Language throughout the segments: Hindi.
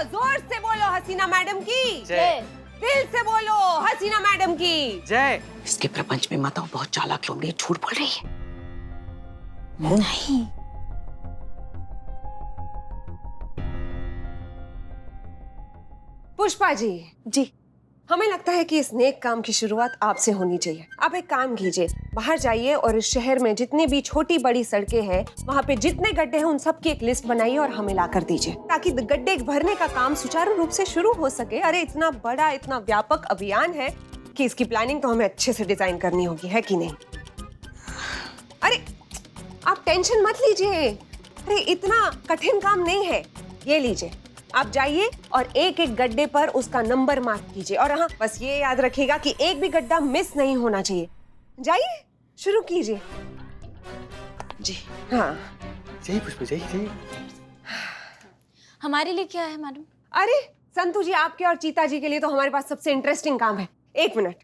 जोर से बोलो हसीना मैडम की जय। दिल से बोलो हसीना मैडम की जय। इसके प्रपंच में मत आओ, बहुत चालाक लोग, ये झूठ बोल रही है। नहीं। पुष्पा जी, हमें लगता है कि इस नेक काम की शुरुआत आपसे होनी चाहिए। आप एक काम कीजिए, बाहर जाइए और इस शहर में जितनी भी छोटी बड़ी सड़कें हैं, वहाँ पे जितने गड्ढे हैं उन सब की एक लिस्ट बनाइए और हमें ला कर दीजिए, ताकि गड्ढे भरने का काम सुचारू रूप से शुरू हो सके। अरे इतना बड़ा, इतना व्यापक अभियान है कि इसकी प्लानिंग तो हमें अच्छे से डिजाइन करनी होगी, है कि नहीं? अरे आप टेंशन मत लीजिए, अरे इतना कठिन काम नहीं है। ये लीजिए, आप जाइए और एक एक गड्ढे पर उसका नंबर मार्क कीजिए, और हाँ, बस ये याद रखिएगा कि एक भी गड्ढा मिस नहीं होना चाहिए। जाइए, शुरू कीजिए। जी हाँ। जय पुष्पा, जय जय। हमारे लिए क्या है मैडम? अरे संतू जी, आपके और चीता जी के लिए तो हमारे पास सबसे इंटरेस्टिंग काम है। एक मिनट,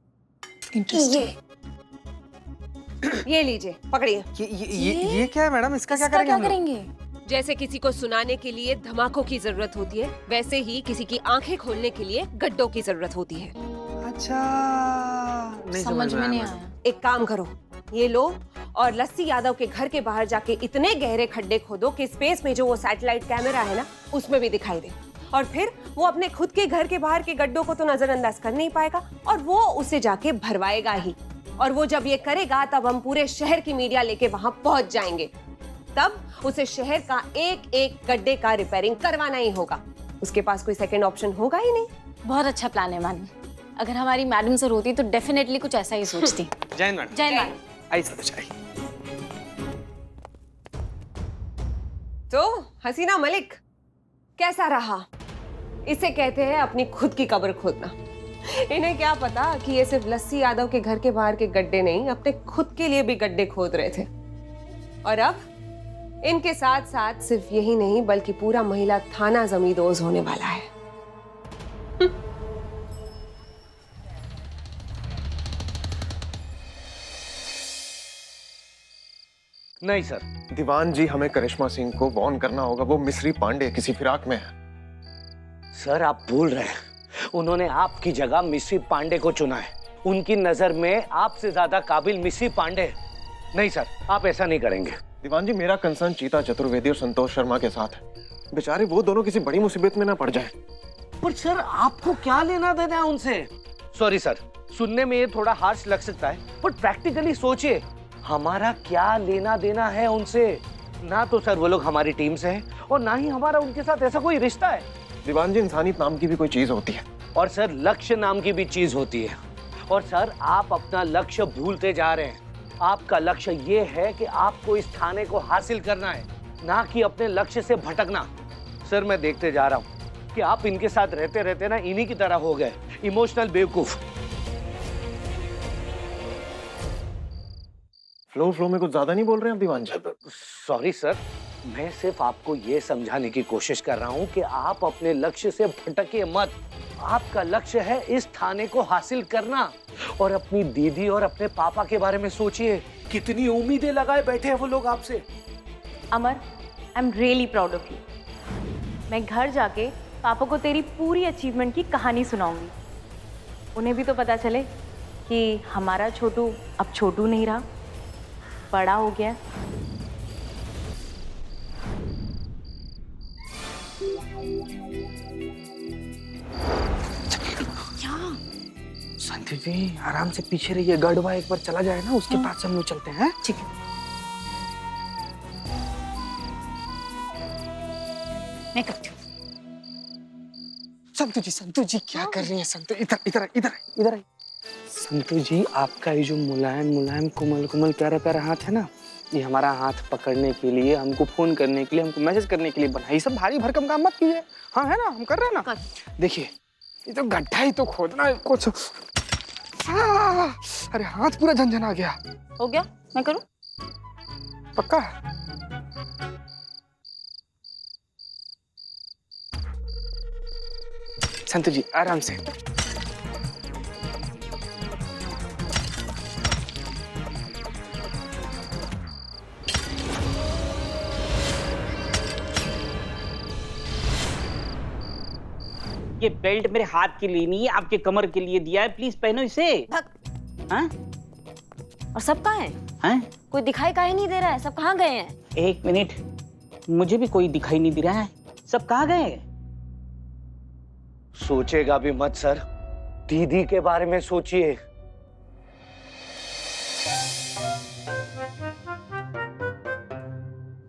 ये लीजिए, पकड़िए। ये क्या है मैडम? इसका क्या करेंगे हम लोग? जैसे किसी को सुनाने के लिए धमाकों की जरूरत होती है, वैसे ही किसी की आंखें खोलने के लिए गड्ढों की जरूरत होती है। अच्छा, नहीं समझ में नहीं आया। एक काम करो, ये लो और लस्सी यादव के घर के बाहर जाके इतने गहरे खड्डे खोदो कि स्पेस में जो वो सैटेलाइट कैमरा है ना, उसमें भी दिखाई दे। और फिर वो अपने खुद के घर के बाहर के गड्ढों को तो नजरअंदाज कर नहीं पाएगा, और वो उसे जाके भरवाएगा ही। और वो जब ये करेगा, तब हम पूरे शहर की मीडिया लेके वहां पहुंच जाएंगे। तब उसे शहर का एक एक गड्ढे का रिपेयरिंग करवाना ही होगा। उसके पास कोई सेकंड ऑप्शन होगा ही नहीं। बहुत अच्छा प्लान है मैडम। अगर हमारी मैडम सर होती तो डेफिनेटली कुछ ऐसा ही सोचती। जय मैडम। जय मैडम। आई सर, आई। तो हसीना मलिक, कैसा रहा? इसे कहते हैं अपनी खुद की कब्र खोदना। इन्हें क्या पता कि ये सिर्फ लस्सी यादव के घर के बाहर के गड्ढे नहीं, अपने खुद के लिए भी गड्ढे खोद रहे थे। और अब इनके साथ साथ सिर्फ यही नहीं, बल्कि पूरा महिला थाना जमींदोज होने वाला है। नहीं सर। दीवान जी, हमें करिश्मा सिंह को वार्न करना होगा। वो मिस्री पांडे किसी फिराक में है। सर आप भूल रहे हैं, उन्होंने आपकी जगह मिस्री पांडे को चुना है। उनकी नजर में आपसे ज्यादा काबिल मिस्री पांडे है। नहीं सर, आप ऐसा नहीं करेंगे। दीवान जी, मेरा कंसर्न चीता चतुर्वेदी और संतोष शर्मा के साथ है। बेचारे वो दोनों किसी बड़ी मुसीबत में ना पड़ जाएं। पर सर आपको क्या लेना देना है उनसे? सॉरी सर, सुनने में ये थोड़ा हार्श लग सकता है, बट प्रैक्टिकली सोचिए, हमारा क्या लेना देना है उनसे? ना तो सर वो लोग हमारी टीम से हैं, और ना ही हमारा उनके साथ ऐसा कोई रिश्ता है। दीवान जी, इंसानियत नाम की भी कोई चीज होती है। और सर लक्ष्य नाम की भी चीज होती है। और सर आप अपना लक्ष्य भूलते जा रहे हैं। आपका लक्ष्य ये है कि आपको इस थाने को हासिल करना है, ना कि अपने लक्ष्य से भटकना। सर मैं देखते जा रहा हूँ कि आप इनके साथ रहते रहते ना इन्हीं की तरह हो गए, इमोशनल बेवकूफ। फ्लो में कुछ ज्यादा नहीं बोल रहे हैं आप दीवान जी? सॉरी सर, मैं सिर्फ आपको ये समझाने की कोशिश कर रहा हूँ कि आप अपने लक्ष्य से भटके मत। आपका लक्ष्य है इस थाने को हासिल करना। और अपनी दीदी और अपने पापा के बारे में सोचिए, कितनी उम्मीदें लगाए बैठे हैं वो लोग आपसे। Amar, I am really proud of you. मैं घर जाके पापा को तेरी पूरी अचीवमेंट की कहानी सुनाऊंगी। उन्हें भी तो पता चले कि हमारा छोटू अब छोटू नहीं रहा, बड़ा हो गया। संतु जी आराम से पीछे रहिए, गढ़वा एक बार चला जाए ना, उसके पास हम लोग चलते हैं। ठीक है। मैं करती हूँ। संतु जी क्या कर रही हैं? संतु इधर इधर इधर इधर आई। संतु जी, आपका ये जो मुलायम मुलायम कोमल कोमल प्यारा प्यारा हाथ है ना, ये हमारा हाथ पकड़ने के लिए, हमको फोन करने के लिए, हमको मैसेज करने के लिए बना। ये सब भारी भरकम काम मत कीजिए। हाँ है ना, हम कर रहे हैं ना। देखिए, ये तो गड्ढा ही तो खोदना है कुछ। अरे हाथ पूरा झंझना गया। हो गया, मैं करूं? पक्का? संतु जी आराम से। ये बेल्ट मेरे हाथ के लिए नहीं है, आपके कमर के लिए दिया है, प्लीज पहनो इसे। हाँ? और सब कहाँ है? हाँ? कोई दिखाई काहे नहीं दे रहा है, सब कहाँ गए हैं? एक मिनट, मुझे भी कोई दिखाई नहीं दे रहा है, सब कहाँ गए? सोचेगा भी मत सर, दीदी के बारे में सोचिए।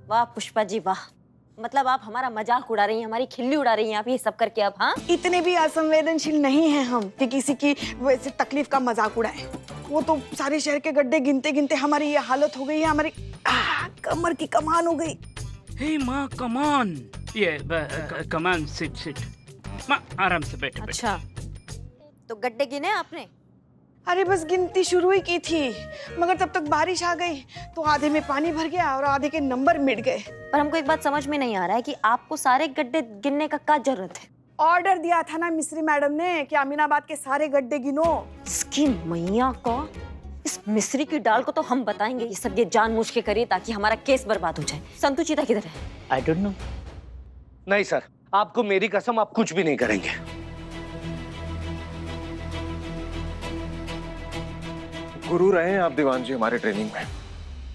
वाह पुष्पा जी वाह, मतलब आप हमारा मजाक उड़ा रही हैं, हमारी खिल्ली उड़ा रही हैं आप ये सब करके अब। हाँ, इतने भी असंवेदनशील नहीं हैं हम कि किसी की वैसे तकलीफ का मजाक उड़ाएं। वो तो सारे शहर के गड्ढे गिनते गिनते हमारी ये हालत हो गई है, हमारी कमर की कमान हो गई। हे माँ कमान, ये कमान, सिट सिट माँ, आराम से बैठे। अच्छा तो गड्ढे गिने आपने? अरे बस गिनती शुरू ही की थी, मगर तब तक बारिश आ गई तो आधे में पानी भर गया और आधे के नंबर मिट गए। पर हमको एक बात समझ में नहीं आ रहा है कि आपको सारे गड्ढे गिनने का क्या जरूरत है? ऑर्डर दिया था ना मिस्री मैडम ने कि अमीनाबाद के सारे गड्ढे गिनो। इसकी मैया को, इस मिस्री की डाल को तो हम बताएंगे ये सब ये जानबूझ के करिए ताकि हमारा केस बर्बाद हो जाए। संतु चीता किधर है? I don't know. नहीं सर, आपको मेरी कसम, आप कुछ भी नहीं करेंगे। गुरु रहे हैं आप दीवान जी हमारे ट्रेनिंग में।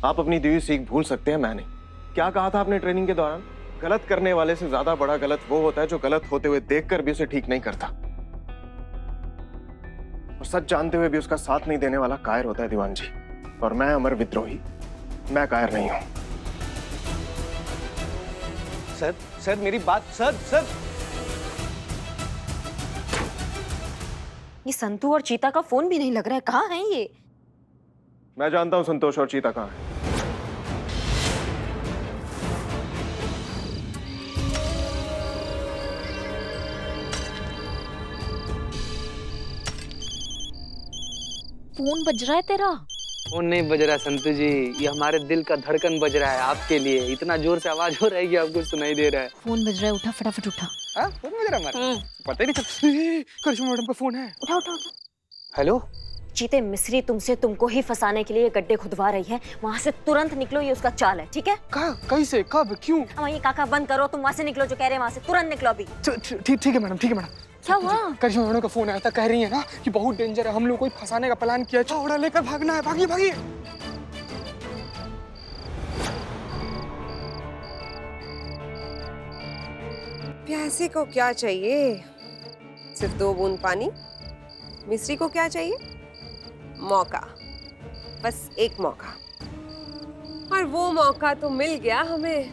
आप अपनी दी हुई सीख भूल सकते हैं, मैं नहीं। क्या कहा था आपने ट्रेनिंग के दौरान? गलत करने वाले से ज्यादा बड़ा गलत वो होता है जो गलत होते हुए देखकर भी उसे ठीक नहीं करता, और सच जानते हुए भी उसका साथ नहीं देने वाला कायर होता है दीवान जी। और मैं अमर विद्रोही, मैं कायर नहीं हूं। सर मेरी बात, सर ये संतु और चीता का फोन भी नहीं लग रहा है, कहाँ है ये? मैं जानता हूं संतोष और चीता कहां है। फोन बज रहा है तेरा? फोन नहीं बज रहा संतु जी, ये हमारे दिल का धड़कन बज रहा है आपके लिए। इतना जोर से आवाज हो रहा है कि आपको सुनाई दे रहा है। फोन बज रहा है, उठा फटाफट उठा। हाँ, फोन बज रहा है हमारा? पता ही नहीं चलता। करिश्मा मैडम का फोन है। उठा उठा उठा। हेलो चीते, मिस्री तुमसे तुमको ही फंसाने के लिए गड्ढे खुदवा रही है, वहाँ से तुरंत निकलो, ये उसका चाल है, ठीक है? कहाँ, कैसे, कब, क्यों? अब ये काका बंद करो, तुम वहाँ से निकलो, जो कह रहे हैं वहाँ से तुरंत निकलो अभी। ठीक है मैडम, ठीक है मैडम। क्या हुआ? करिश्मा मैडम का फोन आया था, कह रही है ना कि बहुत डेंजर है, हम लोग को फंसाने का प्लान किया, चौड़ा लेकर भागना है, भागिए भागिए। प्यासे को क्या चाहिए? सिर्फ 2 बूंद पानी। मिस्री को क्या चाहिए? मौका, बस एक मौका। और वो मौका तो मिल गया हमें।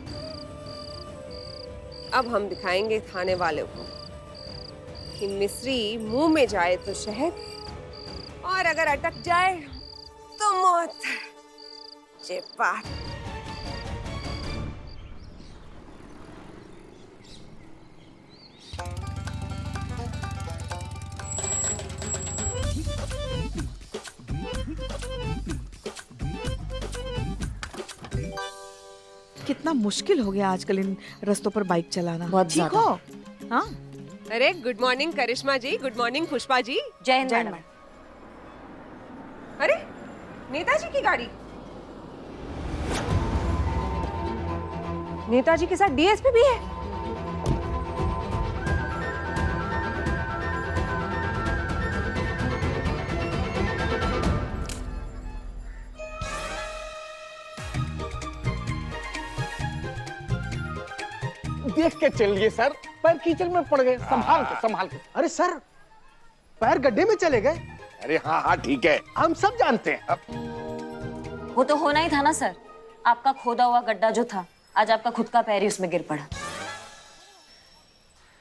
अब हम दिखाएंगे खाने वालों को कि मिस्री मुंह में जाए तो शहद, और अगर अटक जाए तो मौत। जे बात। कितना मुश्किल हो गया आजकल इन रास्तों पर बाइक चलाना। बहुत ठीक ज्यादा। हो? हाँ, अरे गुड मॉर्निंग करिश्मा जी, गुड मॉर्निंग पुष्पा जी। जय हिंद जय मैडम। अरे नेताजी की गाड़ी। नेताजी के साथ डीएसपी भी है। देख के चलिए सर, पैर कीचड़ में पड़ गए, संभाल के संभाल के। अरे सर, पैर गड्ढे में चले गए। अरे हाँ हाँ ठीक है, हम सब जानते हैं। वो तो होना ही था ना सर, आपका खोदा हुआ गड्ढा जो था, आज आपका खुद का पैर ही उसमें गिर पड़ा।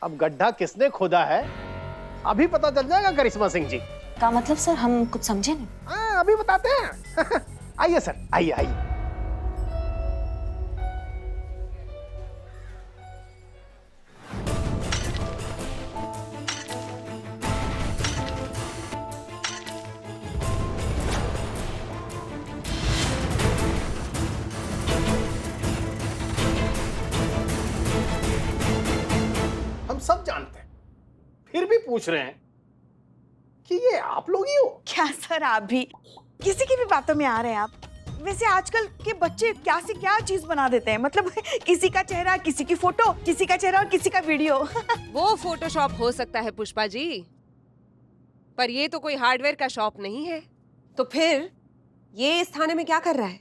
अब गड्ढा किसने खोदा है अभी पता चल जाएगा करिश्मा सिंह जी। का मतलब सर, हम कुछ समझे नहीं। हाँ अभी बताते हैं। आइए सर, आइए आइए। हम सब जानते हैं, फिर भी पूछ रहे हैं कि ये आप लोग ही हो? क्या सर आप भी किसी की भी बातों में आ रहे हैं आप? वैसे आजकल के बच्चे क्या से क्या चीज बना देते हैं, मतलब किसी का चेहरा, किसी की फोटो, किसी का चेहरा और किसी का वीडियो। वो फोटोशॉप हो सकता है पुष्पा जी, पर ये तो कोई हार्डवेयर का शॉप नहीं है। तो फिर ये इस थाने में क्या कर रहा है?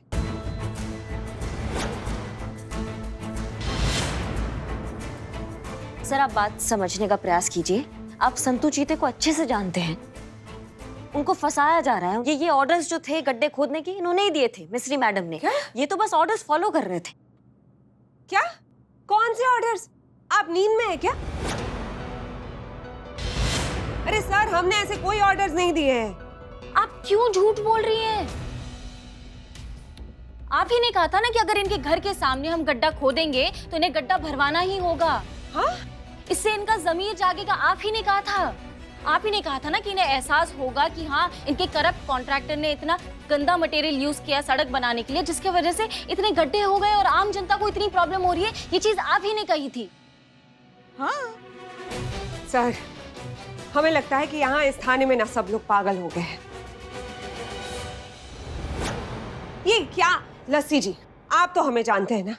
सर आप बात समझने का प्रयास कीजिए। आप संतू चीते को अच्छे से जानते हैं, उनको फंसाया जा रहा है। ये ऑर्डर्स जो थे गड्ढे खोदने के, इन्होंने ही दिए थे, मिस्री मैडम ने। क्या? ये तो बस ऑर्डर्स फॉलो कर रहे थे। क्या? कौन से ऑर्डर्स? आप नींद में है क्या? अरे सर, हमने ऐसे कोई ऑर्डर्स नहीं दिए हैं। आप क्यों झूठ बोल रही हैं? आप ही ने कहा था ना कि अगर इनके घर के सामने हम गड्ढा खोदेंगे तो इन्हें गड्ढा भरवाना ही होगा। हाँ? इससे इनका जमीर जागेगा, आप ही ने कहा था। आप ही ने कहा था ना कि इन्हें एहसास होगा कि हाँ, इनके करप्ट कॉन्ट्रैक्टर ने इतना गंदा मटेरियल यूज किया सड़क बनाने के लिए, जिसकी वजह से इतने गड्ढे हो गए और आम जनता को इतनी प्रॉब्लम हो रही है। ये चीज आप ही ने कही थी। हाँ सर, हमें लगता है कि यहाँ इस थाने में ना सब लोग पागल हो गए हैं। ये क्या लस्सी जी, आप तो हमें जानते हैं ना,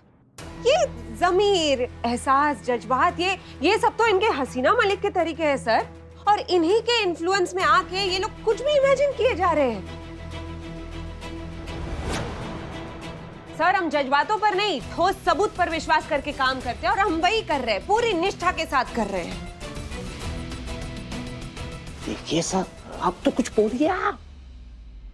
ये ज़मीर, एहसास, जज्बात, ये सब तो इनके हसीना मलिक के तरीके हैं सर, और इन्हीं के इन्फ्लुएंस में आके ये लोग कुछ भी इमेजिन किए जा रहे हैं। सर, हम जज्बातों पर नहीं, ठोस सबूत पर विश्वास करके काम करते हैं, और हम वही कर रहे हैं, पूरी निष्ठा के साथ कर रहे हैं। देखिए सर, आप तो कुछ बोलिए आप।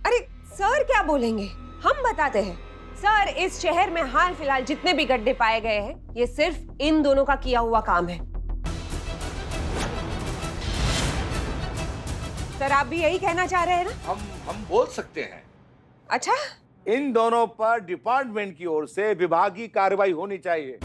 अरे सर क्या बोलेंगे, हम बताते हैं। सर, इस शहर में हाल फिलहाल जितने भी गड्ढे पाए गए हैं, ये सिर्फ इन दोनों का किया हुआ काम है। सर, आप भी यही कहना चाह रहे हैं ना? हम बोल सकते हैं। अच्छा, इन दोनों पर डिपार्टमेंट की ओर से विभागीय कार्रवाई होनी चाहिए।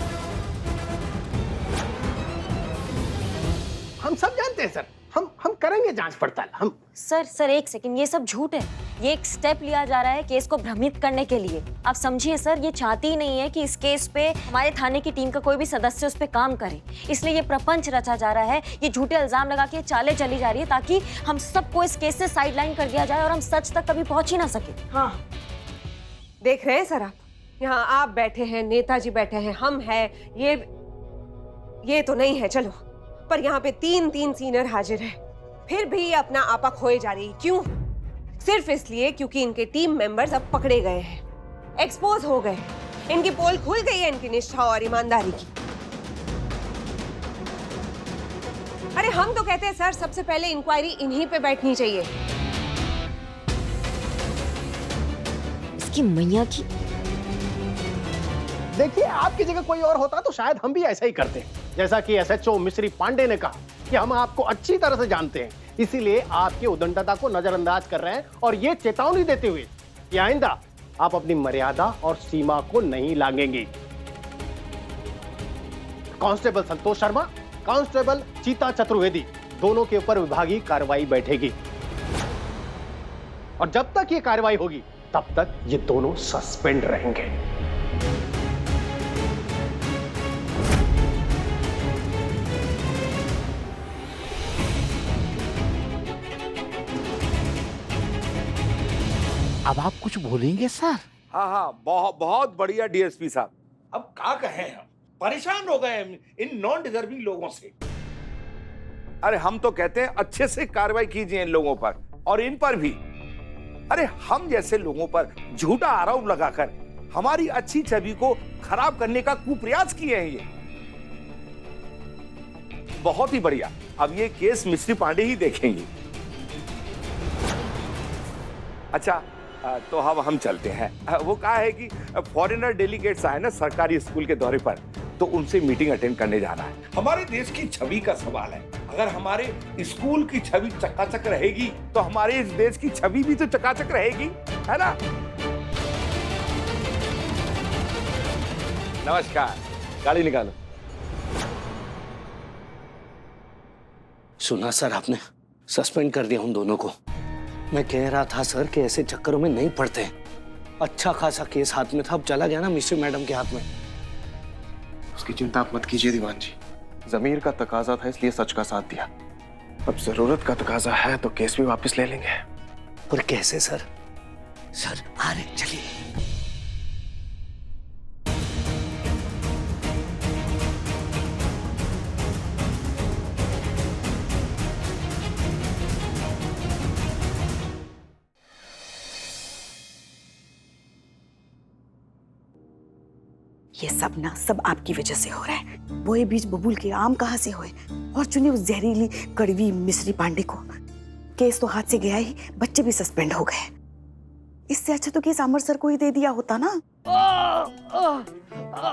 हम सब जानते हैं सर, हम करेंगे जांच पड़ताल। हम सर एक सेकंड, ये सब झूठ है। ये एक स्टेप लिया जा रहा है केस को भ्रमित करने के लिए। आप समझिए सर, ये चाहती ही नहीं है कि इस केस पे हमारे थाने की टीम का कोई भी सदस्य उस पे काम करे, इसलिए ये प्रपंच रचा जा रहा है। ये झूठे इल्जाम लगा के चालें चली जा रही है ताकि हम सबको इस केस से साइडलाइन कर दिया जाए और हम सच तक कभी पहुंच ही ना सके। हाँ, देख रहे हैं सर, आप यहाँ आप बैठे हैं, नेताजी बैठे हैं, हम हैं, ये तो नहीं है चलो, पर यहाँ पे तीन सीनियर हाजिर है, फिर भी ये अपना आपा खोए जा रही है। क्यों? सिर्फ इसलिए क्योंकि इनके टीम मेंबर्स अब पकड़े गए हैं, एक्सपोज हो गए, इनकी पोल खुल गई है इनकी निष्ठा और ईमानदारी की। अरे हम तो कहते हैं सर, सबसे पहले इंक्वायरी इन्हीं पे बैठनी चाहिए। इसकी मैया की। देखिए, आपकी जगह कोई और होता तो शायद हम भी ऐसा ही करते। जैसा कि एसएचओ मिस्री पांडे ने कहा कि हम आपको अच्छी तरह से जानते हैं, इसीलिए आपकी उद्दंडता को नजरअंदाज कर रहे हैं और ये चेतावनी देते हुए कि आइंदा आप अपनी मर्यादा और सीमा को नहीं लांघेंगे। कांस्टेबल संतोष शर्मा, कांस्टेबल चीता चतुर्वेदी, दोनों के ऊपर विभागीय कार्रवाई बैठेगी, और जब तक ये कार्रवाई होगी तब तक ये दोनों सस्पेंड रहेंगे। अब आप कुछ बोलेंगे सर? हाँ, बहुत बढ़िया डीएसपी साहब। अब क्या कहें, हम परेशान हो गए इन नॉन डिजर्विंग लोगों से। अरे हम तो कहते हैं अच्छे से कार्रवाई कीजिए इन लोगों पर, और इन पर भी। अरे हम जैसे लोगों पर झूठा आरोप लगाकर हमारी अच्छी छवि को खराब करने का कुप्रयास किए हैं ये। बहुत ही बढ़िया, अब ये केस मिस्री पांडे ही देखेंगे। अच्छा, तो अब हम चलते हैं। वो कहा है कि फॉरेनर डेलीगेट्स आए ना सरकारी स्कूल के दौरे पर, तो उनसे मीटिंग अटेंड करने जाना है। हमारे देश की छवि का सवाल है। अगर हमारे स्कूल की छवि चकाचक रहेगी तो हमारे इस देश की छवि भी तो चकाचक रहेगी, है ना? नमस्कार, गाड़ी निकालो। सुना सर आपने, सस्पेंड कर दिया उन दोनों को। मैं कह रहा था सर कि ऐसे चक्करों में नहीं पड़ते। अच्छा खासा केस हाथ में था, अब चला गया ना मिस्री मैडम के हाथ में। उसकी चिंता आप मत कीजिए दीवान जी, जमीर का तकाजा था इसलिए सच का साथ दिया। अब जरूरत का तकाजा है तो केस भी वापस ले लेंगे। पर कैसे सर? सर आ रहे, चलिए। ये सब ना सब आपकी वजह से हो रहा है। वो ये बीच बबूल के आम कहाँ से हुए और चुने उस जहरीली कड़वी मिश्री पांडे को। केस तो हाथ से गया ही, बच्चे भी सस्पेंड हो गए। इससे अच्छा तो केस अमर सर को ही दे दिया होता ना।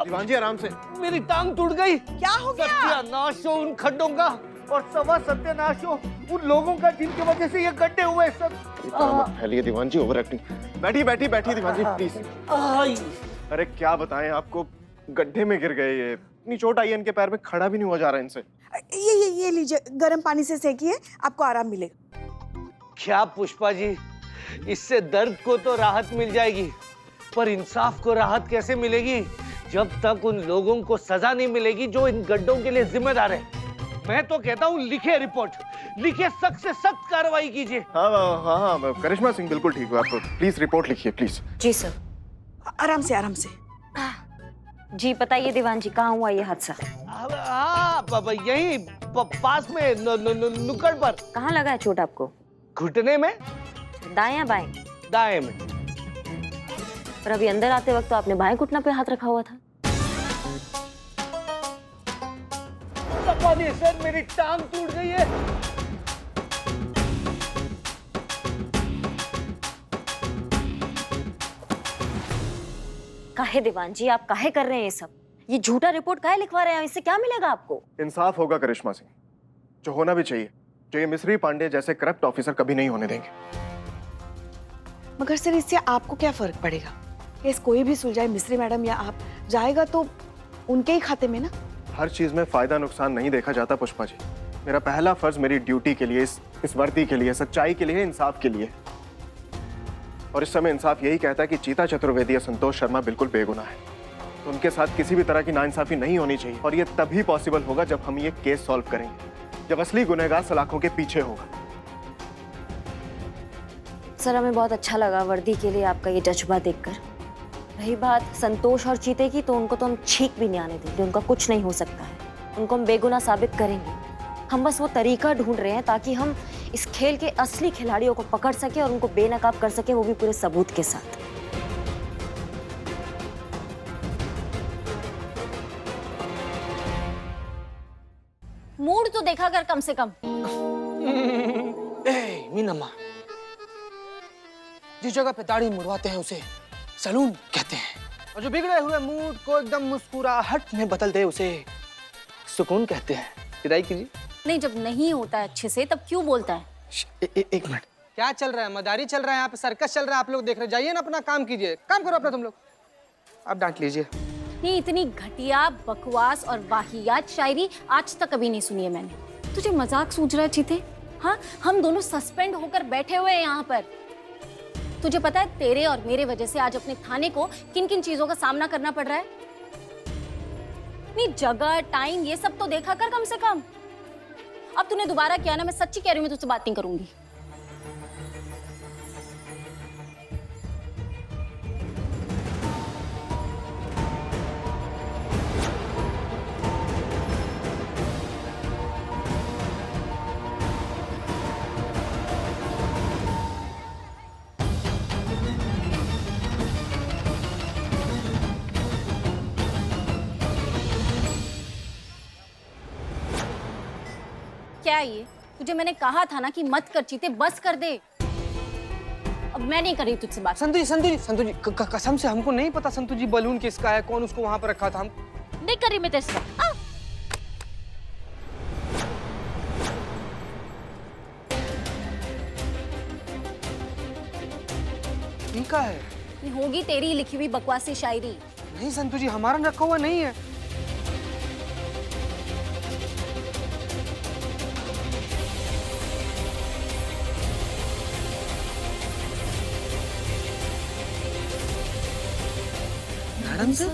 दीवान जी आराम से। मेरी टांग टूट गई। क्या हो गया? सत्यानाश हो उन खड्डों का और सवा सत्यानाश हो उन लोगों का जिनकी वजह से ये गड्ढे हुए सर। इतना मत फैलिए दीवान जी, ओवर एक्टिंग। बैठी दीवान जी प्लीज। अरे क्या बताएं आपको, गड्ढे में गिर गए ये। इतनी चोट आई है इनके पैर में, खड़ा भी नहीं हुआ जा रहा इनसे। ये लीजिए, गर्म पानी से सेकिए, आपको आराम मिलेगा। क्या पुष्पा जी, इससे दर्द को तो राहत मिल जाएगी, पर इंसाफ को राहत कैसे मिलेगी जब तक उन लोगों को सजा नहीं मिलेगी जो इन गड्ढों के लिए जिम्मेदार है। मैं तो कहता हूँ लिखे रिपोर्ट, लिखे सख्त से सख्त कार्रवाई कीजिए। हाँ, करिश्मा सिंह बिल्कुल ठीक है। आप प्लीज रिपोर्ट लिखिए प्लीज। जी सर। आराम से। जी बताइए दीवान जी, कहाँ हुआ ये हादसा? हाँ, यही पास में नुक्कड़ पर। कहाँ लगा है चोट आपको? घुटने में। दाएं या बाएं? दाएं में। पर अभी अंदर आते वक्त तो आपने बाएं घुटना पे हाथ रखा हुआ था। सर मेरी टांग टूट गई है। काहे दीवान जी, आप काहे कर रहे हैं ये सब? ये झूठा रिपोर्ट काहे लिखवा रहे हैं? इससे क्या मिलेगा आपको? इंसाफ होगा करिश्मा सिंह, जो होना भी चाहिए, जो ये मिस्री पांडे जैसे करप्ट ऑफिसर कभी नहीं होने देंगे। मगर सर इससे आपको क्या फर्क पड़ेगा? केस कोई भी सुलझाए, मिस्री मैडम या आप, जाएगा तो उनके ही खाते में ना। हर चीज में फायदा नुकसान नहीं देखा जाता पुष्पा जी। मेरा पहला फर्ज मेरी ड्यूटी के लिए, इस वर्दी के लिए, सच्चाई के लिए, इंसाफ के लिए। और इस समय इंसाफ यही कहता है कि चीता चतुर्वेदी या संतोष शर्मा बिल्कुल बेगुनाह है। तो उनके साथ किसी भी तरह की नाइंसाफी नहीं होनी चाहिए। और ये तभी पॉसिबल होगा जब हम ये केस सॉल्व करेंगे, जब असली गुनहगार सलाखों के पीछे होगा। सर हमें बहुत अच्छा लगा वर्दी के लिए आपका ये जज्बा देखकर। रही बात संतोष और चीते की, तो उनको तो हम छींक भी नहीं आने देंगे। उनका कुछ नहीं हो सकता है, उनको हम बेगुनाह साबित करेंगे। हम बस वो तरीका ढूंढ रहे हैं ताकि हम इस खेल के असली खिलाड़ियों को पकड़ सके और उनको बेनकाब कर सके, वो भी पूरे सबूत के साथ। मूड तो देखा कर कम से कम। मीनम्मा, जिस जगह पे दाढ़ी मुड़वाते हैं उसे सैलून कहते हैं, और जो बिगड़े हुए मूड को एकदम मुस्कुराहट में बदल दे उसे सुकून कहते हैं। विदाई कीजिए। नहीं, जब नहीं होता है अच्छे से तब क्यों बोलता है? एक मिनट, क्या चल रहा है? मदारी चल रहा है, यहाँ पे सर्कस चल रहा है, आप लोग देख रहे हैं। जाइए ना, अपना काम कीजिए, काम करो अपना तुम लोग। आप डांट लीजिए। नहीं, इतनी घटिया बकवास और वाहियात शायरी आज तक कभी नहीं सुनी है मैंने। तुझे मजाक सूझ रहा है चीते? हाँ, हम दोनों सस्पेंड होकर बैठे हुए हैं यहाँ पर। तुझे पता है तेरे और मेरे वजह से आज अपने थाने को किन किन चीजों का सामना करना पड़ रहा है? नहीं, जगह टाइम ये सब तो देखा कर कम से कम। अब तूने दोबारा किया ना, मैं सच्ची कह रही हूँ, मैं तुझसे बात नहीं करूंगी। क्या ये? तुझे मैंने कहा था ना कि मत कर चीते, बस कर दे। अब मैं नहीं कर रही तुझसे बात। संतु जी, कसम से हमको नहीं पता संतु जी बलून किसका है, कौन उसको वहां पर रखा था। हम नहीं कर रही मैं तेरे से। ठीक है, ये होगी तेरी लिखी हुई बकवासी शायरी। नहीं संतु जी, हमारा रखा हुआ नहीं है। Madam sir,